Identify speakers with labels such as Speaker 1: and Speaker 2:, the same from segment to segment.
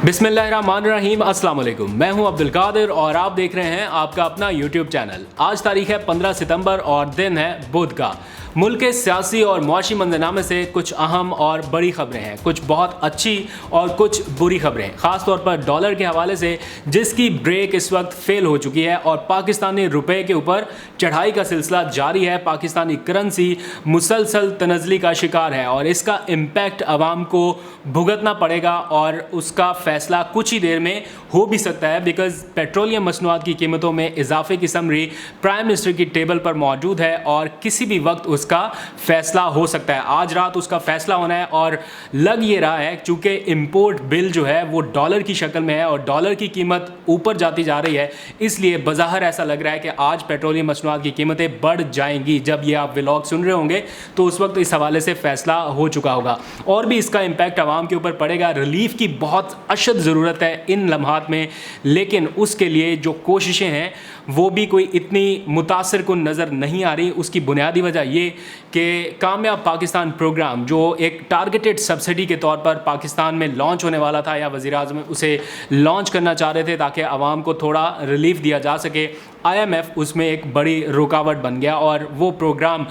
Speaker 1: बिस्मिल्लाहिर्रहमानिर्रहीम, अस्सलाम वालेकुम। मैं हूं अब्दुल कादिर और आप देख रहे हैं आपका अपना यूट्यूब चैनल। आज तारीख है 15 सितंबर और दिन है बुध का। मुल्क के सियासी और मुआशी मंजरनामे से कुछ अहम और बड़ी खबरें हैं, कुछ बहुत अच्छी और कुछ बुरी खबरें, ख़ास तौर पर डॉलर के हवाले से जिसकी ब्रेक इस वक्त फेल हो चुकी है और पाकिस्तानी रुपए के ऊपर चढ़ाई का सिलसिला जारी है। पाकिस्तानी करेंसी मुसलसल तनज़ली का शिकार है और इसका इम्पैक्ट आवाम को भुगतना पड़ेगा और उसका फ़ैसला कुछ ही देर में हो भी सकता है, बिकॉज़ पेट्रोलियम मसनूआत की कीमतों में इजाफे की समरी प्राइम मिनिस्टर की टेबल पर मौजूद है और किसी भी वक्त उसका फ़ैसला हो सकता है। आज रात उसका फ़ैसला होना है और लग ये रहा है चूँकि इम्पोर्ट बिल जो है वो डॉलर की शक्ल में है और डॉलर की कीमत ऊपर जाती जा रही है, इसलिए बज़ाहिर ऐसा लग रहा है कि आज पेट्रोलियम मसनूआत की कीमतें बढ़ जाएंगी। जब ये आप व्लॉग सुन रहे होंगे तो उस वक्त इस हवाले से फ़ैसला हो चुका होगा और भी इसका इम्पैक्ट आवाम के ऊपर पड़ेगा। रिलीफ की बहुत अशद ज़रूरत है इन लम्हात में, लेकिन उसके लिए जो कोशिशें हैं वो भी कोई इतनी मुतासर कुन नज़र नहीं आ रही। उसकी बुनियादी वजह ये कि कामयाब पाकिस्तान प्रोग्राम जो एक टारगेटेड सब्सिडी के तौर पर पाकिस्तान में लॉन्च होने वाला था, या वज़ीर-ए-आज़म उसे लॉन्च करना चाह रहे थे ताकि आवाम को थोड़ा रिलीफ दिया जा सके, IMF उसमें एक बड़ी रुकावट बन गया और वो प्रोग्राम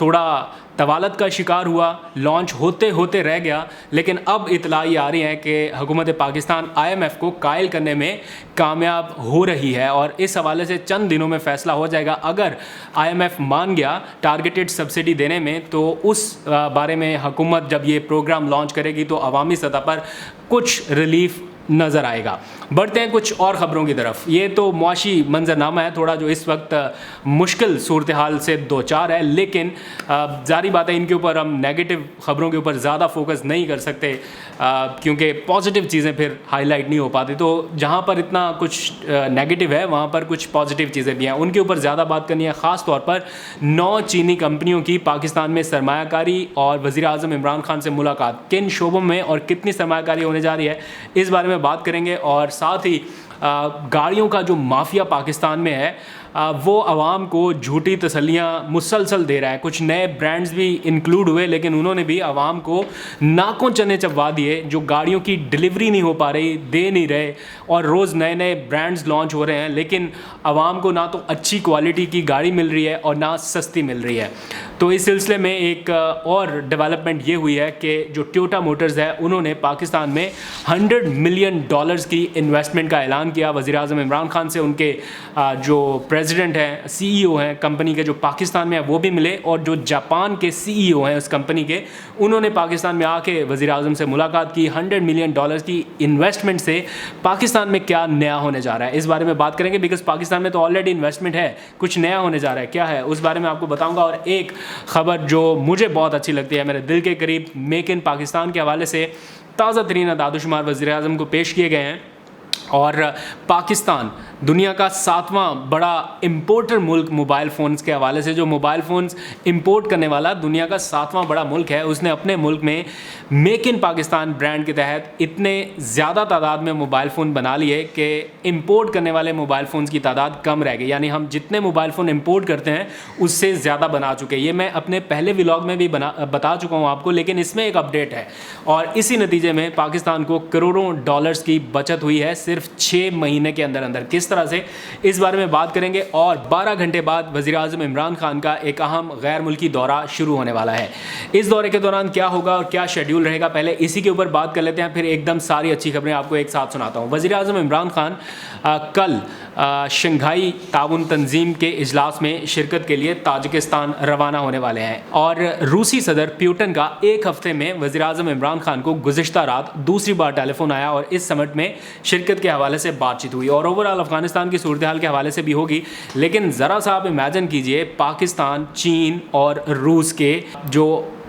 Speaker 1: थोड़ा तवालत का शिकार हुआ, लॉन्च होते होते रह गया। लेकिन अब इतला ये आ रही है कि हुकूमत पाकिस्तान IMF को कायल करने में कामयाब हो रही है और इस हवाले से चंद दिनों में फ़ैसला हो जाएगा। अगर IMF मान गया टारगेटेड सब्सिडी देने में तो उस बारे में हुकूमत जब ये प्रोग्राम लॉन्च करेगी तो अवामी सतह पर कुछ रिलीफ नज़र आएगा। बढ़ते हैं कुछ और ख़बरों की तरफ। ये तो मुआशी मंजरनामा है थोड़ा जो इस वक्त मुश्किल सूरत हाल से दो चार है, लेकिन जारी बात है इनके ऊपर हम नेगेटिव ख़बरों के ऊपर ज़्यादा फोकस नहीं कर सकते क्योंकि पॉजिटिव चीज़ें फिर हाईलाइट नहीं हो पाती। तो जहाँ पर इतना कुछ नेगेटिव है वहाँ पर कुछ पॉजिटिव चीज़ें भी हैं, उनके ऊपर ज़्यादा बात करनी है। ख़ास तौर पर 9 चीनी कंपनियों की पाकिस्तान में सरमायाकारी और वज़ीर-ए-आज़म इमरान खान से मुलाकात, किन शोबों में और कितनी सरमायाकारी होने जा रही है इस बारे में बात करेंगे। और साथ ही गाड़ियों का जो माफिया पाकिस्तान में है वो आवाम को झूठी तसल्लियाँ मुसलसल दे रहा है। कुछ नए ब्रांड्स भी इंक्लूड हुए, लेकिन उन्होंने भी आवाम को नाकों चने चबवा दिए। जो गाड़ियों की डिलीवरी नहीं हो पा रही, दे नहीं रहे और रोज़ नए नए ब्रांड्स लॉन्च हो रहे हैं, लेकिन आवाम को ना तो अच्छी क्वालिटी की गाड़ी मिल रही है और ना सस्ती मिल रही है। तो इस सिलसिले में एक और डेवलपमेंट ये हुई है कि जो टोयोटा मोटर्स है उन्होंने पाकिस्तान में $100 मिलियन की इन्वेस्टमेंट का ऐलान किया। वज़ीर-ए-आज़म इमरान खान से उनके जो प्रेसिडेंट हैं, CEO हैं कंपनी के जो पाकिस्तान में है वो भी मिले और जो जापान के CEO हैं उस कंपनी के, उन्होंने पाकिस्तान में आके वज़ीर-ए-आज़म से मुलाकात की। $100 मिलियन की इन्वेस्टमेंट से पाकिस्तान में क्या नया होने जा रहा है इस बारे में बात करेंगे, बिकॉज़ पाकिस्तान में तो ऑलरेडी इन्वेस्टमेंट है, कुछ नया होने जा रहा है, क्या है उस बारे में आपको बताऊँगा। और एक ख़बर जो मुझे बहुत अच्छी लगती है, मेरे दिल के करीब, मेक इन पाकिस्तान के हवाले से ताज़ा तरीन अदाद-ओ-शुमार वज़ीर-ए-आज़म को पेश किए गए हैं और पाकिस्तान दुनिया का 7वां बड़ा इंपोर्टर मुल्क मोबाइल फ़ोन्स के हवाले से, जो मोबाइल फ़ोन्स इंपोर्ट करने वाला दुनिया का 7वां बड़ा मुल्क है, उसने अपने मुल्क में मेक इन पाकिस्तान ब्रांड के तहत इतने ज़्यादा तादाद में मोबाइल फ़ोन बना लिए कि इंपोर्ट करने वाले मोबाइल फ़ोन्स की तादाद कम रह गई। यानी हम जितने मोबाइल फ़ोन इंपोर्ट करते हैं उससे ज़्यादा बना चुके हैं। ये मैं अपने पहले व्लॉग में भी बता चुका हूँ आपको, लेकिन इसमें एक अपडेट है और इसी नतीजे में पाकिस्तान को करोड़ों डॉलर्स की बचत हुई है सिर्फ 6 महीने के अंदर अंदर। किस तरह से, इस बारे में बात करेंगे। और 12 घंटे बाद वज़ीर-ए-आज़म इमरान खान का एक अहम गैर मुल्की दौरा शुरू होने वाला है। इस दौरे के दौरान क्या होगा और क्या शेड्यूल रहेगा, पहले इसी के ऊपर बात कर लेते हैं, फिर एकदम सारी अच्छी खबरें आपको एक साथ सुनाता हूँ। वज़ीर-ए-आज़म इमरान खान कल शंघाई ताउन तंजीम के इजलास में शिरकत के लिए ताजिकिस्तान रवाना होने वाले हैं और रूसी सदर पुतिन का एक हफ्ते में वज़ीर-ए-आज़म इमरान खान को गुज़िश्ता रात दूसरी बार टेलीफोन आया और इस समिट में शिरकत के हवाले से बातचीत हुई और ओवरऑल अफ़गानिस्तान की सूरत हाल के हवाले से भी होगी। लेकिन ज़रा सा आप इमेजिन कीजिए, पाकिस्तान, चीन और रूस के जो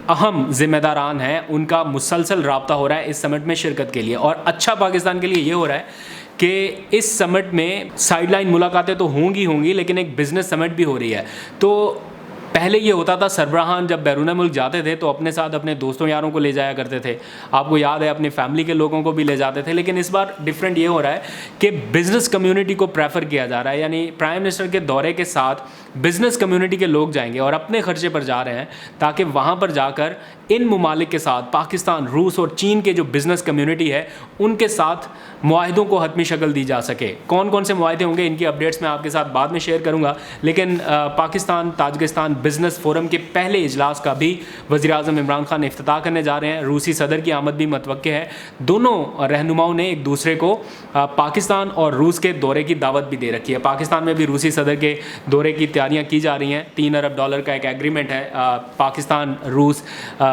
Speaker 1: अहम ज़िम्मेदारान हैं उनका मुसलसल रब्ता हो रहा है इस समिट में शिरकत के लिए। और अच्छा पाकिस्तान के लिए ये हो रहा है कि इस समिट में साइडलाइन मुलाकातें तो होंगी, लेकिन एक बिज़नेस समिट भी हो रही है। तो पहले ये होता था सरबराहान जब बैरून मुल्क जाते थे तो अपने साथ अपने दोस्तों यारों को ले जाया करते थे, आपको याद है अपनी फैमिली के लोगों को भी ले जाते थे। लेकिन इस बार डिफरेंट ये हो रहा है कि बिज़नेस कम्युनिटी को प्रेफर किया जा रहा है, यानी प्राइम मिनिस्टर के दौरे के साथ बिज़नेस कम्युनिटी के लोग जाएंगे और अपने खर्चे पर जा रहे हैं ताकि वहाँ पर जाकर इन ममालिक के साथ पाकिस्तान, रूस और चीन के जो बिज़नेस कम्युनिटी है उनके साथ मुआहिदों को हतमी शक्ल दी जा सके। कौन कौन से मुआहिदे होंगे इनकी अपडेट्स मैं आपके साथ बाद में शेयर करूंगा। लेकिन पाकिस्तान ताजिकिस्तान बिज़नेस फोरम के पहले इजलास का भी वज़ीर-ए-आज़म इमरान खान इफ्तिताह करने जा रहे हैं। रूसी सदर की आमद भी मतवक्के है। दोनों रहनुमाओं ने एक दूसरे को पाकिस्तान और रूस के दौरे की दावत भी दे रखी है। पाकिस्तान में भी रूसी सदर के दौरे की तैयारियाँ की जा रही हैं। $3 अरब का एक एग्रीमेंट है पाकिस्तान रूस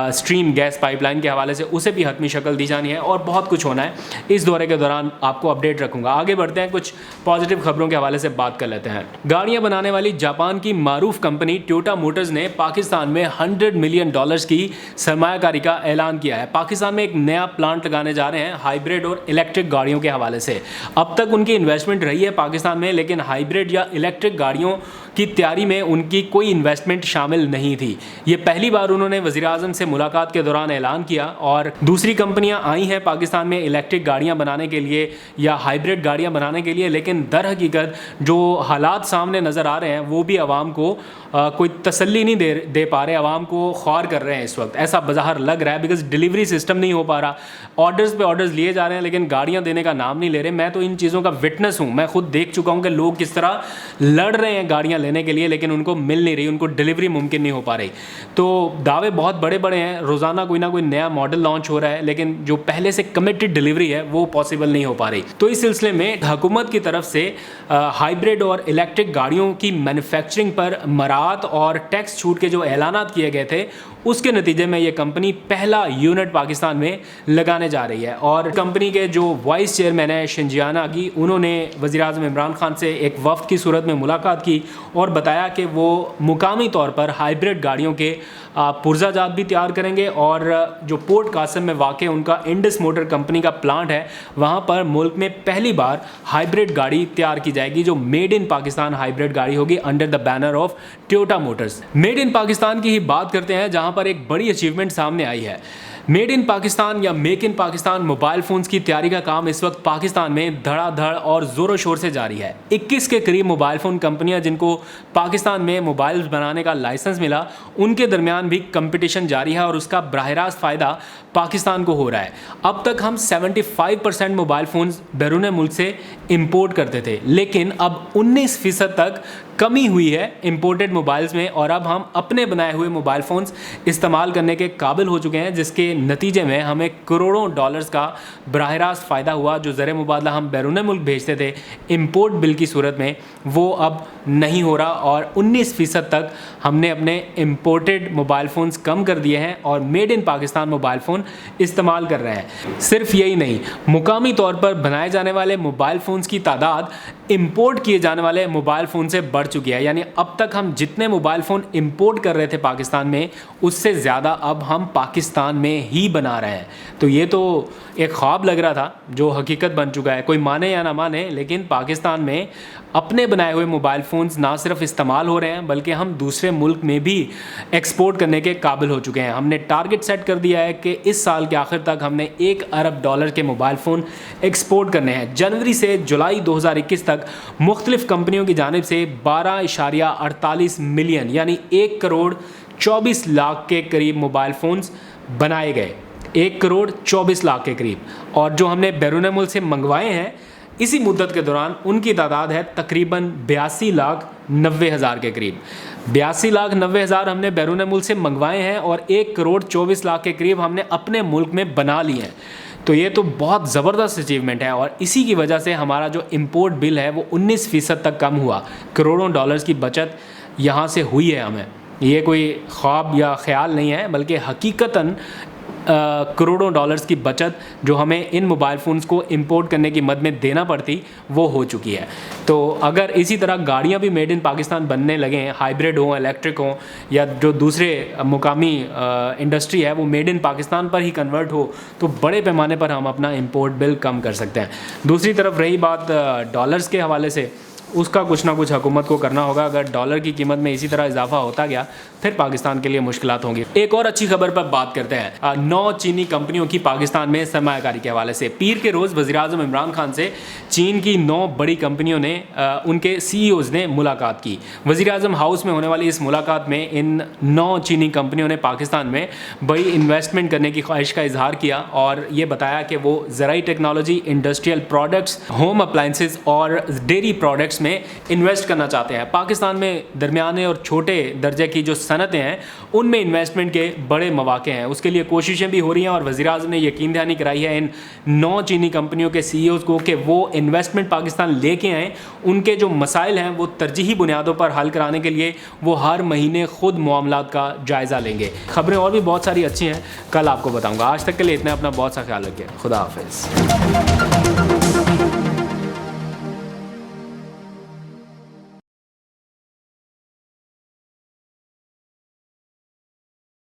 Speaker 1: स्ट्रीम गैस पाइपलाइन के हवाले से, उसे भी हतमी शक्ल दी जानी है और बहुत कुछ होना है। इस दौरे के दौरान आपको अपडेट रखूंगा। आगे बढ़ते हैं, कुछ पॉजिटिव खबरों के हवाले से बात कर लेते हैं। गाड़ियां बनाने वाली जापान की मारूफ कंपनी टोयोटा मोटर्स ने पाकिस्तान में $100 मिलियन की सरमायाकारी का ऐलान किया है। पाकिस्तान में एक नया प्लांट लगाने जा रहे हैं हाइब्रिड और इलेक्ट्रिक गाड़ियों के हवाले से। अब तक उनकी इन्वेस्टमेंट रही है पाकिस्तान में, लेकिन हाइब्रिड या इलेक्ट्रिक गाड़ियों की तैयारी में उनकी कोई इन्वेस्टमेंट शामिल नहीं थी। ये पहली बार उन्होंने वज़ीर-ए-आज़म से मुलाकात के दौरान ऐलान किया और दूसरी कंपनियां आई हैं पाकिस्तान में इलेक्ट्रिक गाड़ियां बनाने के लिए या हाइब्रिड गाड़ियां बनाने के लिए, लेकिन दर हकीकत जो हालात सामने नज़र आ रहे हैं वो भी आवाम को कोई तसल्ली नहीं दे पा रहे, आवाम को ख्वार कर रहे हैं इस वक्त, ऐसा बाहर लग रहा है। बिकॉज डिलीवरी सिस्टम नहीं हो पा रहा, ऑर्डर्स पे ऑर्डर्स लिए जा रहे हैं लेकिन गाड़ियां देने का नाम नहीं ले रहे। मैं तो इन चीज़ों का विटनेस हूँ, मैं खुद देख चुका हूँ कि लोग किस तरह लड़ रहे हैं गाड़ियाँ लेने के लिए, लेकिन उनको मिल नहीं रही, उनको डिलीवरी मुमकिन नहीं हो पा रही। तो दावे बहुत बड़े बड़े हैं, रोज़ाना कोई ना कोई नया मॉडल लॉन्च हो रहा है, लेकिन जो पहले से कमिटेड डिलीवरी है वो पॉसिबल नहीं हो पा रही। तो इस सिलसिले में हुकूमत की तरफ से हाइब्रिड और इलेक्ट्रिक गाड़ियों की मैन्युफैक्चरिंग पर मराहत और टैक्स छूट के जो ऐलानात किए गए थे उसके नतीजे में ये कंपनी पहला यूनिट पाकिस्तान में लगाने जा रही है। और कंपनी के जो वाइस चेयरमैन है शिंजियाना की, उन्होंने वज़ीर-ए-आज़म इमरान खान से एक वफ़द की सूरत में मुलाकात की और बताया कि वो मुकामी तौर पर हाइब्रिड गाड़ियों के पुर्ज़ाजात भी तैयार करेंगे और जो पोर्ट कासिम में वाक़ उनका इंडस मोटर कंपनी का प्लांट है वहाँ पर मुल्क में पहली बार हाइब्रिड गाड़ी तैयार की जाएगी जो मेड इन पाकिस्तान हाइब्रिड गाड़ी होगी under the banner of Toyota Motors. Made in Pakistan की ही बात करते हैं जहाँ पर एक बड़ी अचीवमेंट सामने आई है। मेड इन पाकिस्तान या make in Pakistan mobile phones की तैयारी का काम इस वक्त पाकिस्तान में धड़ाधड़ और ज़ोरों शोर से जारी है। 21 के करीब मोबाइल फ़ोन कंपनियां जिनको पाकिस्तान में मोबाइल बनाने का लाइसेंस मिला, उनके दरमियान भी कंपटीशन जारी है और उसका बराह रास्त फ़ायदा पाकिस्तान को हो रहा है। अब तक हम 75% मोबाइल फ़ोन्स बैरून मुल्क से इम्पोर्ट करते थे, लेकिन अब 19% तक कमी हुई है इंपोर्टेड मोबाइल्स में और अब हम अपने बनाए हुए मोबाइल फ़ोन्स इस्तेमाल करने के काबिल हो चुके हैं, जिसके नतीजे में हमें करोड़ों डॉलर्स का बराह रास्त फ़ायदा हुआ। जो ज़र मुबादला हम बैरून मुल्क भेजते थे इंपोर्ट बिल की सूरत में, वो अब नहीं हो रहा और 19% तक हमने अपने इंपोर्टेड मोबाइल फ़ोन्स कम कर दिए हैं और made in Pakistan mobile phone इस्तेमाल कर रहे हैं। सिर्फ यही नहीं, मुकामी तौर पर बनाए जाने वाले मोबाइल फ़ोन्स की तादाद इंपोर्ट किए जाने वाले मोबाइल फ़ोन से बढ़ चुकी है। यानी अब तक हम जितने मोबाइल फ़ोन इंपोर्ट कर रहे थे पाकिस्तान में, उससे ज़्यादा अब हम पाकिस्तान में ही बना रहे हैं। तो ये तो एक ख्वाब लग रहा था जो हकीकत बन चुका है, कोई माने या ना माने, लेकिन पाकिस्तान में अपने बनाए हुए मोबाइल फ़ोन्स ना सिर्फ इस्तेमाल हो रहे हैं बल्कि हम दूसरे मुल्क में भी एक्सपोर्ट करने के काबिल हो चुके हैं। हमने टारगेट सेट कर दिया है कि इस साल के आखिर तक हमने $1 अरब के मोबाइल फ़ोन एक्सपोर्ट करने हैं। जनवरी से जुलाई 2021 तक मुख्तलिफ़ कंपनियों की जानिब से 12.48 मिलियन यानी 1 करोड़ 24 लाख के करीब मोबाइल फ़ोन्स बनाए गए, 1 करोड़ 24 लाख के करीब। और जो हमने बैरून मुल्क से मंगवाए हैं इसी मुद्दत के दौरान उनकी तादाद है तकरीबन 82,90,000 के करीब। 82,90,000 हमने बैरून मुल्क से मंगवाए हैं और 1 करोड़ 24 लाख के करीब हमने अपने मुल्क में बना लिए हैं। तो ये तो बहुत ज़बरदस्त अचीवमेंट है और इसी की वजह से हमारा जो इंपोर्ट बिल है वो 19% तक कम हुआ। करोड़ों डॉलर्स की बचत यहाँ से हुई है हमें। ये कोई ख्वाब या ख्याल नहीं है बल्कि हकीकतन करोड़ों डॉलर्स की बचत जो हमें इन मोबाइल फ़ोन्स को इंपोर्ट करने की मद में देना पड़ती वो हो चुकी है। तो अगर इसी तरह गाड़ियाँ भी मेड इन पाकिस्तान बनने लगें, हाइब्रिड हों, इलेक्ट्रिक हों या जो दूसरे मुकामी इंडस्ट्री है वो मेड इन पाकिस्तान पर ही कन्वर्ट हो, तो बड़े पैमाने पर हम अपना इंपोर्ट बिल कम कर सकते हैं। दूसरी तरफ रही बात डॉलर्स के हवाले से, उसका कुछ ना कुछ हुकूमत को करना होगा। अगर डॉलर की कीमत में इसी तरह इजाफा होता गया फिर पाकिस्तान के लिए मुश्किलात होंगी। एक और अच्छी खबर पर बात करते हैं। 9 चीनी कंपनियों की पाकिस्तान में सरमायाकारी के हवाले से पीर के रोज़ वज़ीर-ए-आज़म इमरान खान से चीन की 9 बड़ी कंपनियों ने उनके CEOs ने मुलाकात की। वज़ीर-ए-आज़म हाउस में होने वाली इस मुलाकात में इन 9 चीनी कंपनियों ने पाकिस्तान में बड़ी इन्वेस्टमेंट करने की ख्वाहिश का इजहार किया और ये बताया कि वो ज़राई technology, industrial products, home appliances और डेयरी प्रोडक्ट्स में इन्वेस्ट करना चाहते हैं। पाकिस्तान में दरमियाने और छोटे दर्जे की जो सनतें हैं उनमें इन्वेस्टमेंट के बड़े मौके हैं, उसके लिए कोशिशें भी हो रही हैं और वज़ीर-ए-आज़म ने यकीन दहानी कराई है इन 9 चीनी कंपनियों के CEOs को कि वो इन्वेस्टमेंट पाकिस्तान लेके आएँ। उनके जो मसाइल हैं वो तरजीही बुनियादों पर हल कराने के लिए वो हर महीने खुद मामलात का जायज़ा लेंगे। खबरें और भी बहुत सारी अच्छी हैं, कल आपको बताऊँगा। आज तक के लिए इतना, अपना बहुत सा ख्याल रखिए। खुदा हाफिज़।